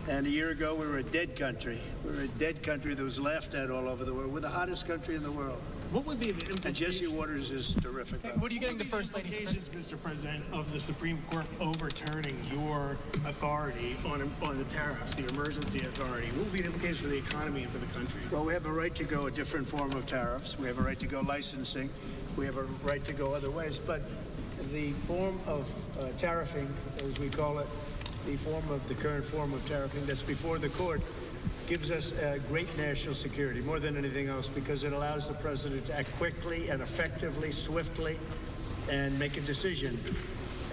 And a year ago, we were a dead country. We were a dead country that was laughed at all over the world. We're the hottest country in the world. What would be the implications? And Jesse Waters is terrific. What are you getting the First Lady? Implications, Mr. President, of the Supreme Court overturning your authority on the tariffs, the emergency authority? What would be the implications for the economy and for the country? Well, we have a right to go a different form of tariffs. We have a right to go licensing. We have a right to go other ways. But the form of tariffing, as we call it, the current form of tariffing that's before the court, gives us great national security, more than anything else, because it allows the president to act quickly and effectively, swiftly, and make a decision.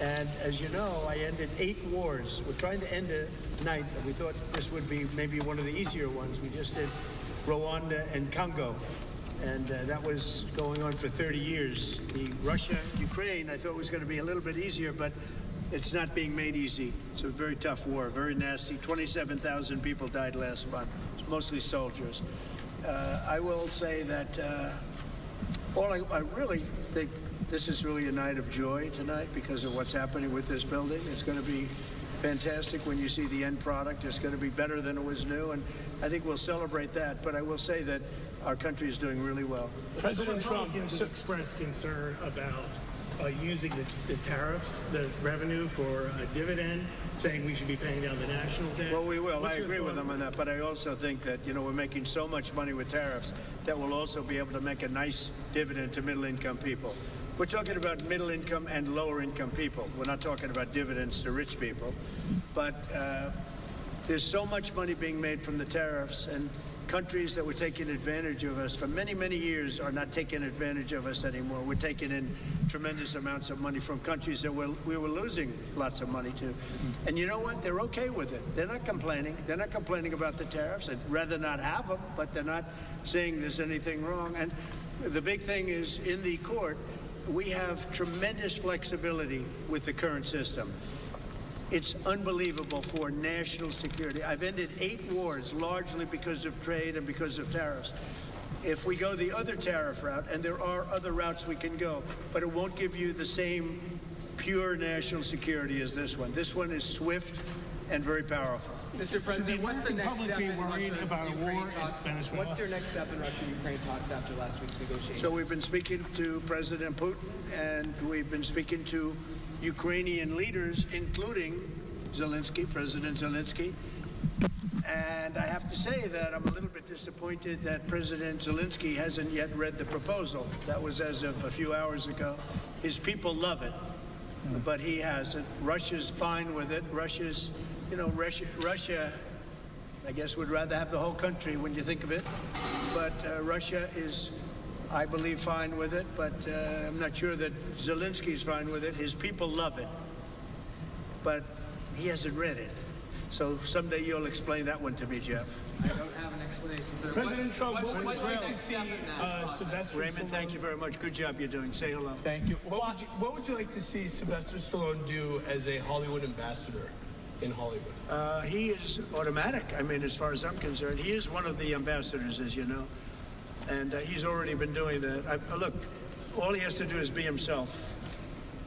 And as you know, I ended 8 wars. We're trying to end a 9th, and we thought this would be maybe one of the easier ones. We just did Rwanda and Congo, and that was going on for 30 years. The Russia-Ukraine, I thought was going to be a little bit easier, but it's not being made easy. It's a very tough war, very nasty. 27,000 people died last month. It's mostly soldiers. I will say that I really think this is really a night of joy tonight because of what's happening with this building. It's going to be fantastic when you see the end product. It's going to be better than it was new, and I think we'll celebrate that. But I will say that our country is doing really well. President Trump has expressed concern about using the tariffs, the revenue for a dividend, saying we should be paying down the national debt. Well, we will. I agree with him on that. But I also think that, we're making so much money with tariffs that we'll also be able to make a nice dividend to middle-income people. We're talking about middle-income and lower-income people. We're not talking about dividends to rich people. But there's so much money being made from the tariffs, and countries that were taking advantage of us for many, many years are not taking advantage of us anymore. We're taking in tremendous amounts of money from countries that we were losing lots of money to. And you know what? They're okay with it. They're not complaining. They're not complaining about the tariffs. They'd rather not have them, but they're not saying there's anything wrong. And the big thing is, in the court, we have tremendous flexibility with the current system. It's unbelievable for national security. I've ended 8 wars, largely because of trade and because of tariffs. If we go the other tariff route, and there are other routes we can go, but it won't give you the same pure national security as this one. This one is swift and very powerful. Mr. President, what's the next step in Russia-Ukraine talks? What's your next step in Russia-Ukraine talks after last week's negotiations? So we've been speaking to President Putin, and we've been speaking to Ukrainian leaders, including President Zelensky. And I have to say that I'm a little bit disappointed that President Zelensky hasn't yet read the proposal. That was as of a few hours ago. His people love it, but he hasn't. Russia's fine with it. Russia, I guess, would rather have the whole country when you think of it. But Russia is, I believe, fine with it, but I'm not sure that Zelensky's fine with it. His people love it, but he hasn't read it. So someday you'll explain that one to me, Jeff. I don't have an explanation. So President Trump, what would you like to see Sylvester Raymond, Stallone? thank you very much. Good job you're doing. Say hello. Thank you. What would you like to see Sylvester Stallone do as a Hollywood ambassador in Hollywood? He is automatic. I mean, as far as I'm concerned, he is one of the ambassadors, as you know. And he's already been doing that. Look, all he has to do is be himself.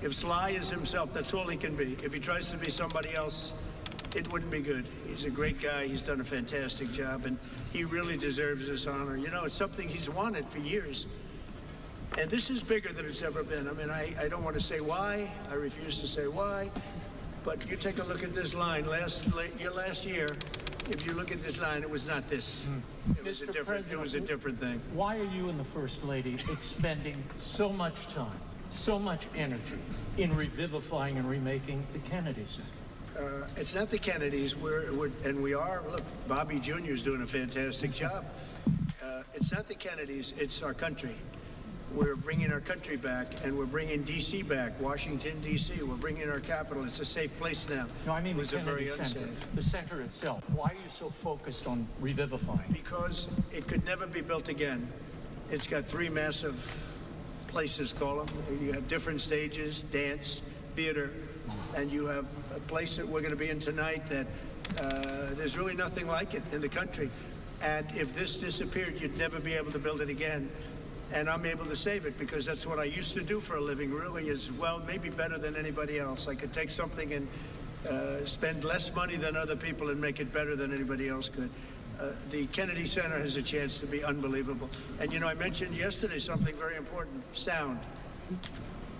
If Sly is himself, that's all he can be. If he tries to be somebody else, it wouldn't be good. He's a great guy. He's done a fantastic job, and he really deserves this honor. It's something he's wanted for years. And this is bigger than it's ever been. I mean, I don't want to say why. I refuse to say why. But you take a look at this line. Last year, if you look at this line, it was not this. It was a different thing. Why are you and the First Lady expending so much time, so much energy in revivifying and remaking the Kennedy Center? It's not the Kennedys. We are. Look, Bobby Jr. is doing a fantastic job. It's not the Kennedys. It's our country. We're bringing our country back, and we're bringing D.C. back, Washington, D.C. We're bringing our capital. It's a safe place now. No, I mean it was the Kennedy very Center, unsafe. the center itself. Why are you so focused on revivifying? Because it could never be built again. It's got 3 massive places, call them. You have different stages, dance, theater, and you have a place that we're going to be in tonight that there's really nothing like it in the country. And if this disappeared, you'd never be able to build it again. And I'm able to save it because that's what I used to do for a living, really, is, well, maybe better than anybody else. I could take something and spend less money than other people and make it better than anybody else could. The Kennedy Center has a chance to be unbelievable. And I mentioned yesterday something very important, sound.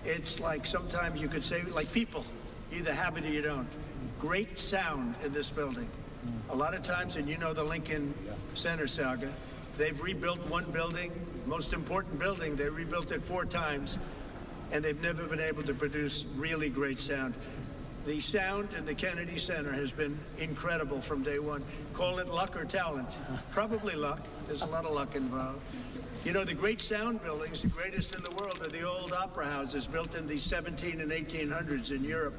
It's like sometimes you could say, like people, you either have it or you don't. Great sound in this building. A lot of times, and the Lincoln Center saga, they've rebuilt one building, most important building, they rebuilt it 4 times, and they've never been able to produce really great sound. The sound in the Kennedy Center has been incredible from day one. Call it luck or talent. Probably luck. There's a lot of luck involved. The great sound buildings, the greatest in the world, are the old opera houses built in the 17 and 1800s in Europe.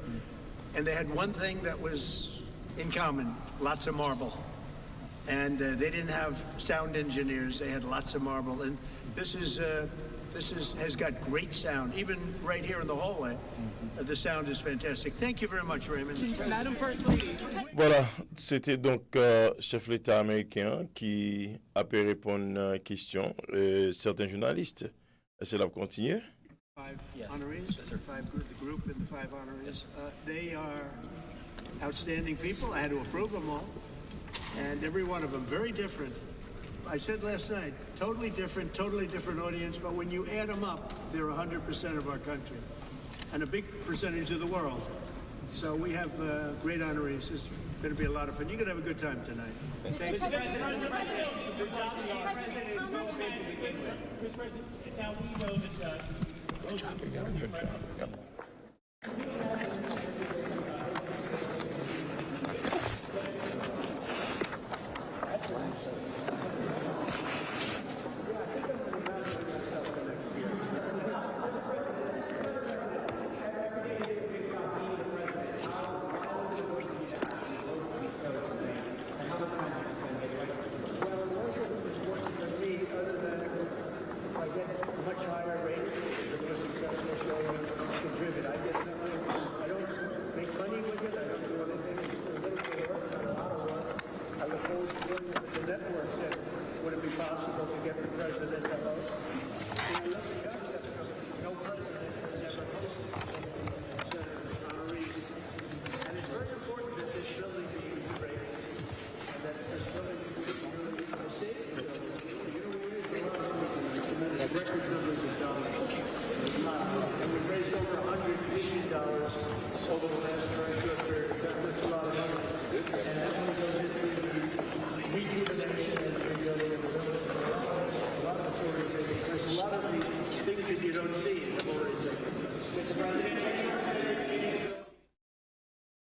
And they had one thing that was in common, lots of marble. And they didn't have sound engineers. They had lots of marble. And this has got great sound. Even right here in the hallway, the sound is fantastic. Thank you very much, Raymond. Madam First Lady. Voilà, c'était donc chef de l'État américain qui a pu répondre à questions certains journalistes. Est-ce que continue? Continue? 5 honorees, the group and the 5 honorees. They are outstanding people. I had to approve them all. And every one of them, very different. I said last night, totally different audience, but when you add them up, they're 100% of our country and a big percentage of the world. So we have great honorees. It's going to be a lot of fun. You're going to have a good time tonight. Thank you.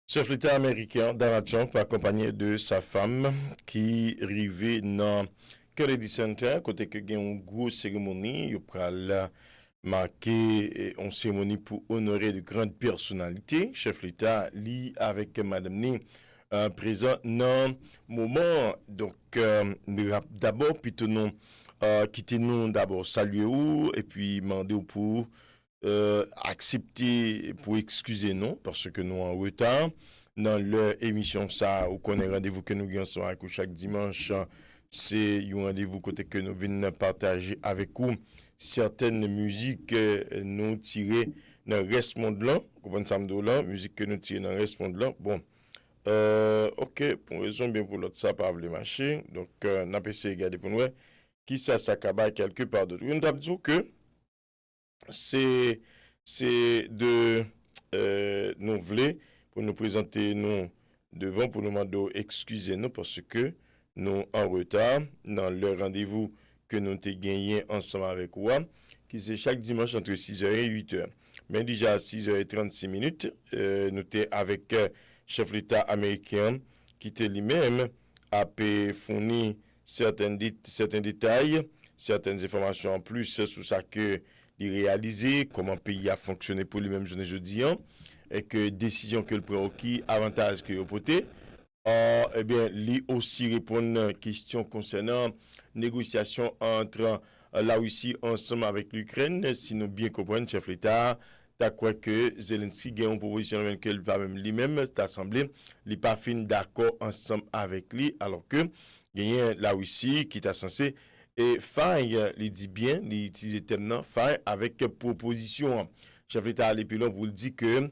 Chef l'État américain Donald Trump accompagné de sa femme qui arrivait dans Kennedy Center côté que gagne une grosse cérémonie il pral marquer une cérémonie pour honorer de grandes personnalités. Chef l'État lit avec madame ni présent dans moment donc d'abord plutôt nous quitter nous d'abord saluer ou et puis demander pour accepter pour excuser nous parce que nous en retard dans leur émission ça ou connaît rendez-vous que nous gagnons avec chaque dimanche c'est un rendez-vous côté que nous venons partager avec vous certaines musiques nous tirées dans le reste monde là comprenez ça là musique que nous tirons dans le reste monde là bon OK pour raison bien pour l'autre ça pas le marché donc n'a pas essayé regarder pour nous qui ça s'accabe quelque part d'autre on t'a dit que c'est de nous voulons pour nous présenter nous devant pour nous demander excusez nous parce que nous en retard dans le rendez-vous que nous avons gagné ensemble avec vous qui c'est chaque dimanche entre 6h et 8h mais déjà à 6h36 nous sommes avec chef l'État américain qui était lui-même a fourni certains détails certaines informations en plus sur ça que réaliser comment le pays a fonctionné pour lui-même jeudi et que décision que le prend qui avantage que porté eh bien lui aussi répondre à question concernant négociation entre la Russie ensemble avec l'Ukraine si nous bien comprenons chef l'État t'as quoi que Zelensky gagne une proposition même que lui-même t'a semblé il pas fin d'accord ensemble avec lui alors que gagne la Russie qui t'a censé et faille il dit bien il utilise terme faille avec proposition chef l'État à l'épilon pour dire que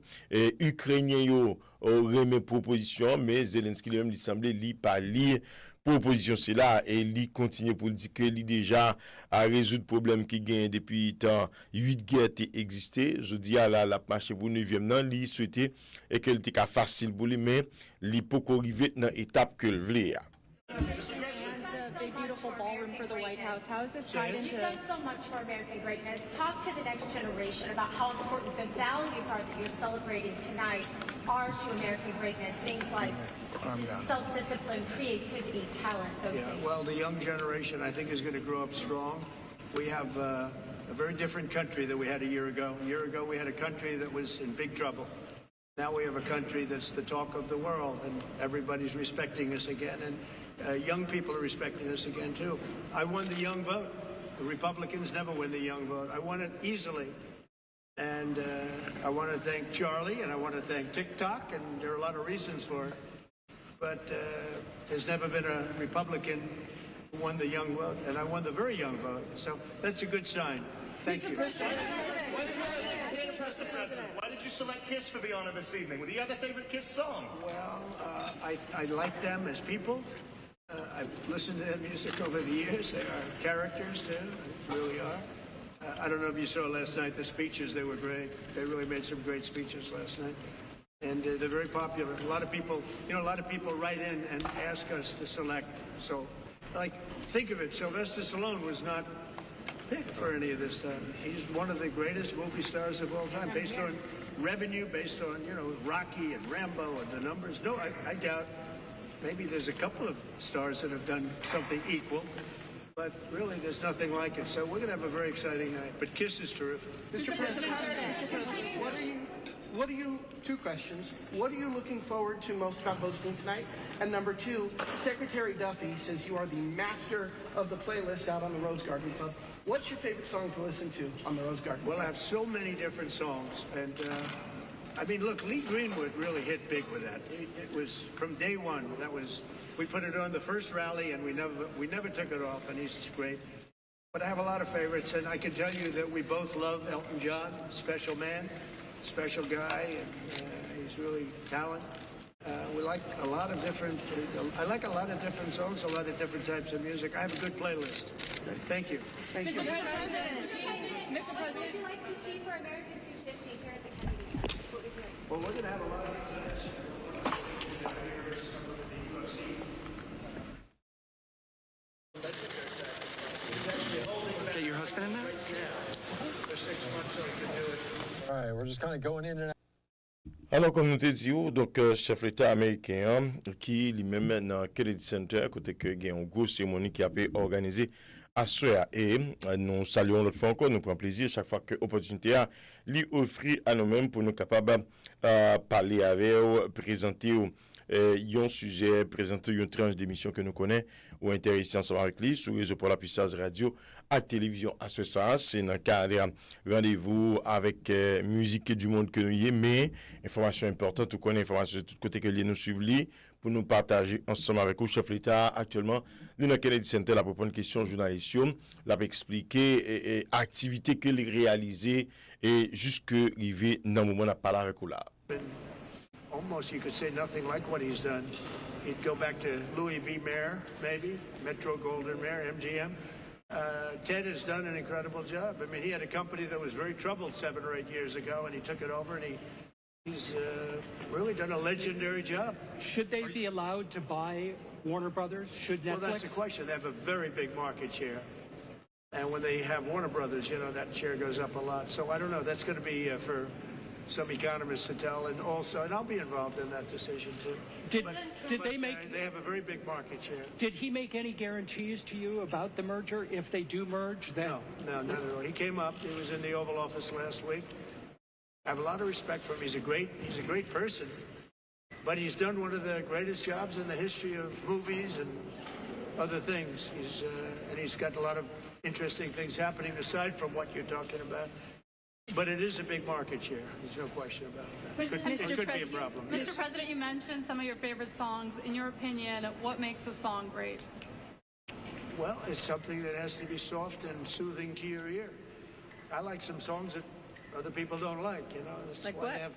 ukrainien yo remet proposition, mais Zelensky lui-même, il semblait lui pas lire proposition c'est là et il continue pour dire que lui déjà à résoudre problème qui gagne depuis temps 8 guerres existé. Je dis à la marché pour 9e nan, il souhaitait et que était facile pour lui mais il peut arriver dans étape que le voulait. Big beautiful ballroom for the White House. How is this tied into? You've done so much for American greatness. Talk to the next generation about how important the values are that you're celebrating tonight are to American greatness. Things like self-discipline, creativity, talent, those things. Well, the young generation, I think, is going to grow up strong. We have a very different country than we had a year ago. A year ago, we had a country that was in big trouble. Now we have a country that's the talk of the world, and everybody's respecting us again. And young people are respecting us again, too. I won the young vote. The Republicans never win the young vote. I won it easily. And I want to thank Charlie, and I want to thank TikTok, and there are a lot of reasons for it. But there's never been a Republican who won the young vote, and I won the very young vote. So that's a good sign. Thank you. Mr. President, why did you select Kiss for the honor this evening? Do you have a favorite Kiss song? Well, I like them as people. I've listened to their music over the years. They are characters, too. They really are. I don't know if you saw last night the speeches. They were great. They really made some great speeches last night. And they're very popular. A lot of people, write in and ask us to select. So, think of it. Sylvester Stallone was not picked for any of this stuff. He's one of the greatest movie stars of all time, based on revenue, based on, Rocky and Rambo and the numbers. No, I doubt. Maybe there's a couple of stars that have done something equal, but really there's nothing like it. So we're going to have a very exciting night. But Kiss is terrific. Mr. President, two questions. What are you looking forward to most about hosting tonight? And number two, Secretary Duffy says you are the master of the playlist out on the Rose Garden Club. What's your favorite song to listen to on the Rose Garden Club? Well, I have so many different songs. And, look, Lee Greenwood really hit big with that. It was from day one. We put it on the first rally, and we never took it off, and he's great. But I have a lot of favorites, and I can tell you that we both love Elton John, special man, special guy, and he's really talented. We like a lot of different. I like a lot of different songs, a lot of different types of music. I have a good playlist. Thank you. Mr. President. Mr. President. What would you like to see for American 250 here at the Kennedy Center? What would you like? Well, we're going to have a lot of events. Let's get your husband in there. For 6 months, so we can do it. All right, we're just kind of going in and out. Alors, comme nous te disons, donc, chef l'État américain, qui lui-même dans Kennedy Center, côté que il y a une grosse cérémonie qui a été organisée à soir. Et nous saluons l'autre fois encore, nous prenons plaisir chaque fois que l'opportunité a lui offrir à nous-mêmes pour nous capables parler avec eux, présenter un sujet, présenter une tranche d'émission que nous connaissons ou intéressés ensemble avec lui sur réseau pour la Pstars radio à télévision à ce sens. C'est dans le cadre rendez-vous avec musique du monde que nous y est, mais information importante, tout connaît information de tout côté que nous suivons pour nous partager ensemble avec le chef l'État actuellement. Nous dans Kennedy Center, la propre une question journaliste, l'a expliqué activité que les réaliser et jusque arriver dans le moment de parler avec là. Almost, you could say nothing like what he's done. He'd go back to Louis B. Mayer, maybe, Metro Golden Mayer, MGM. Ted has done an incredible job. I mean, he had a company that was very troubled 7 or 8 years ago, and he took it over, and he's really done a legendary job. Should they be allowed to buy Warner Brothers? Should Netflix? Well, that's the question. They have a very big market share. And when they have Warner Brothers, that share goes up a lot. So I don't know. That's going to be for some economists to tell, and I'll be involved in that decision too. Did they make? They have a very big market share. Did he make any guarantees to you about the merger if they do merge? Then no, not at all. He came up. He was in the Oval Office last week. I have a lot of respect for him. He's a great person, but he's done one of the greatest jobs in the history of movies and other things. He's got a lot of interesting things happening aside from what you're talking about. But it is a big market share. There's no question about that. It could be a problem. Mr. President, you mentioned some of your favorite songs. In your opinion, what makes a song great? Well, it's something that has to be soft and soothing to your ear. I like some songs that other people don't like. It's like why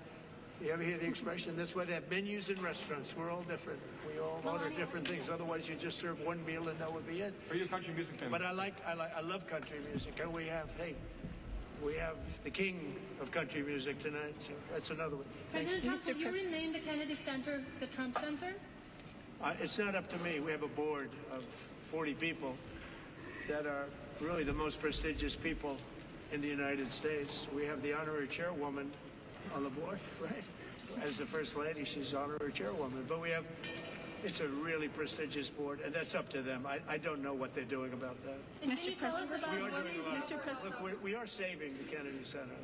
what? You ever hear the expression? That's why they have menus in restaurants. We're all different. We all order different things. Otherwise, you just serve one meal and that would be it. Are you a country music fan? But I love country music. And we have the king of country music tonight. So that's another one. President Trump, will you rename the Kennedy Center the Trump Center? It's not up to me. We have a board of 40 people that are really the most prestigious people in the United States. We have the honorary chairwoman on the board, right? As the First Lady, she's honorary chairwoman. But it's a really prestigious board, and that's up to them. I don't know what they're doing about that. And can you tell us about Mr. President? Look, we are saving the Kennedy Center.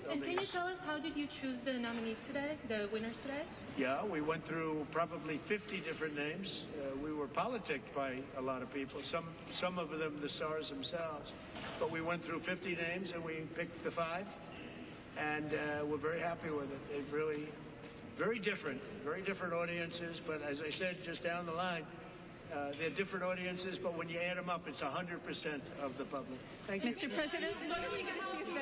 And can you tell us how did you choose the nominees today, the winners today? Yeah, we went through probably 50 different names. We were politicked by a lot of people, some of them the stars themselves. But we went through 50 names and we picked the 5, and we're very happy with it. They've really, very different audiences, but as I said, just down the line, they're different audiences, but when you add them up, it's 100% of the public. Thank you. Mr. President, what are we going to see in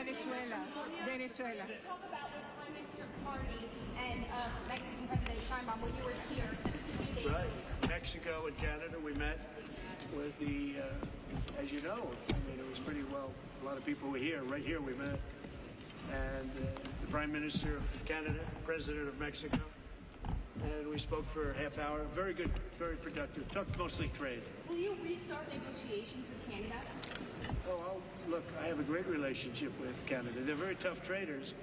Venezuela? Talk about the Prime Minister party and Mexican President Sheinbaum when you were here just a few days ago. Right. Mexico and Canada, we met with the, as you know, I mean, it was pretty well, a lot of people were here. Right here we met. And the Prime Minister of Canada, President of Mexico. And we spoke for a half hour. Very good, very productive. Talked mostly trade. Will you restart negotiations with Canada? Oh, look, I have a great relationship with Canada. They're very tough traders,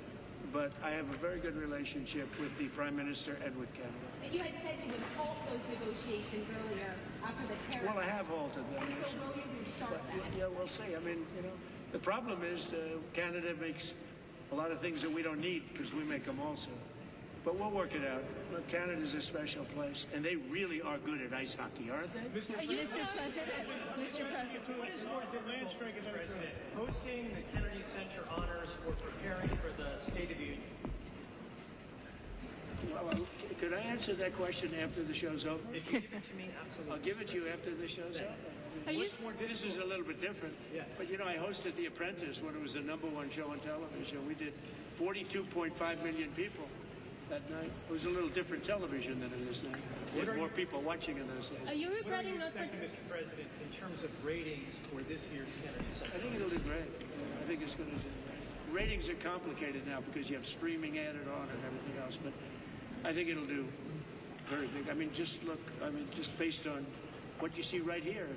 but I have a very good relationship with the Prime Minister and with Canada. But you had said you would halt those negotiations earlier after the tariff. Well, I have halted them. So will you restart that? Yeah, we'll see. I mean, the problem is Canada makes a lot of things that we don't need because we make them also. But we'll work it out. Look, Canada's a special place, and they really are good at ice hockey, aren't they? Mr. President, What is more difficult, President, hosting the Kennedy Center honors or preparing for the State of the Union? Well, could I answer that question after the show's over? If you give it to me, absolutely. I'll give it to you after the show's over. This is a little bit different. Yeah. But I hosted The Apprentice when it was the #1 show on television. We did 42.5 million people that night. It was a little different television than it is now. We had more people watching in those days. Are you regretting not Mr. President, in terms of ratings for this year's Kennedy Center? I think it'll do great. I think it's going to do great. Ratings are complicated now because you have streaming added on and everything else, but I think it'll do very big. I mean, just based on what you see right here.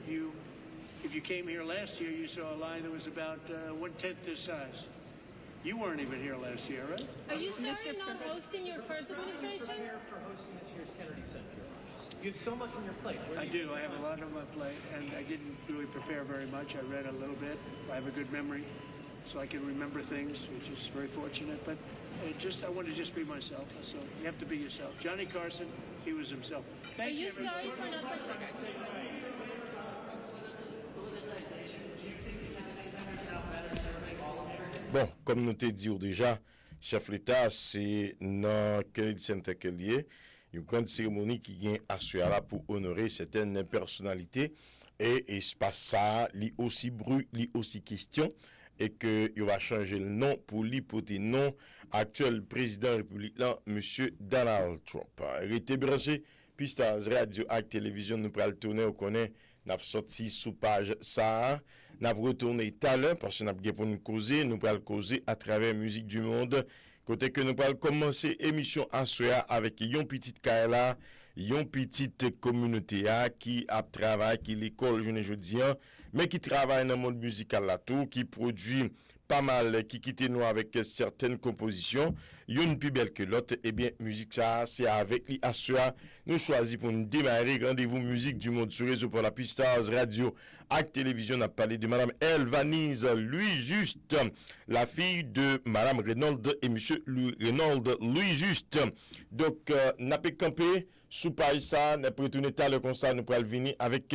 If you came here last year, you saw a line that was about 1/10 this size. You weren't even here last year, right? Are you sorry not hosting your first administration? Prepared for hosting this year's Kennedy Center. You have so much on your plate. I do. I have a lot on my plate, and I didn't really prepare very much. I read a little bit. I have a good memory, so I can remember things, which is very fortunate. But I want to just be myself. So you have to be yourself. Johnny Carson, he was himself. Are you sorry for not Bon, comme nous t'ai dit déjà, chef l'État, c'est dans Kennedy Center qu'il y a une grande cérémonie qui vient assurer là pour honorer certaines personnalités et espace ça, li aussi bruit, li aussi question et que il va changer le nom pour l'hypothèse non actuel président républicain monsieur Donald Trump. Restez branchés, Pstars radio avec télévision nous pral tourner on connaît n'a sorti sous page ça n'a retourné tout à l'heure parce que n'a pas pour nous causer nous pral causer à travers musique du monde côté que nous pral commencer émission à soir avec yon petite Kaila yon petite communauté qui a travail qui l'école jeudi mais qui travaille dans le monde musical là tout qui produit pas mal qui quitte nous avec certaines compositions une plus belle que l'autre et bien musique ça c'est avec lui à soir nous choisi pour nous démarrer rendez-vous musique du monde sur réseau pour la Pstars radio avec télévision a parlé de madame Elvanise Louis Juste la fille de madame Reynolds et monsieur Reynolds Louis Juste donc n'a pas campé sous paille ça n'a pas retourné tard le concert nous pour venir avec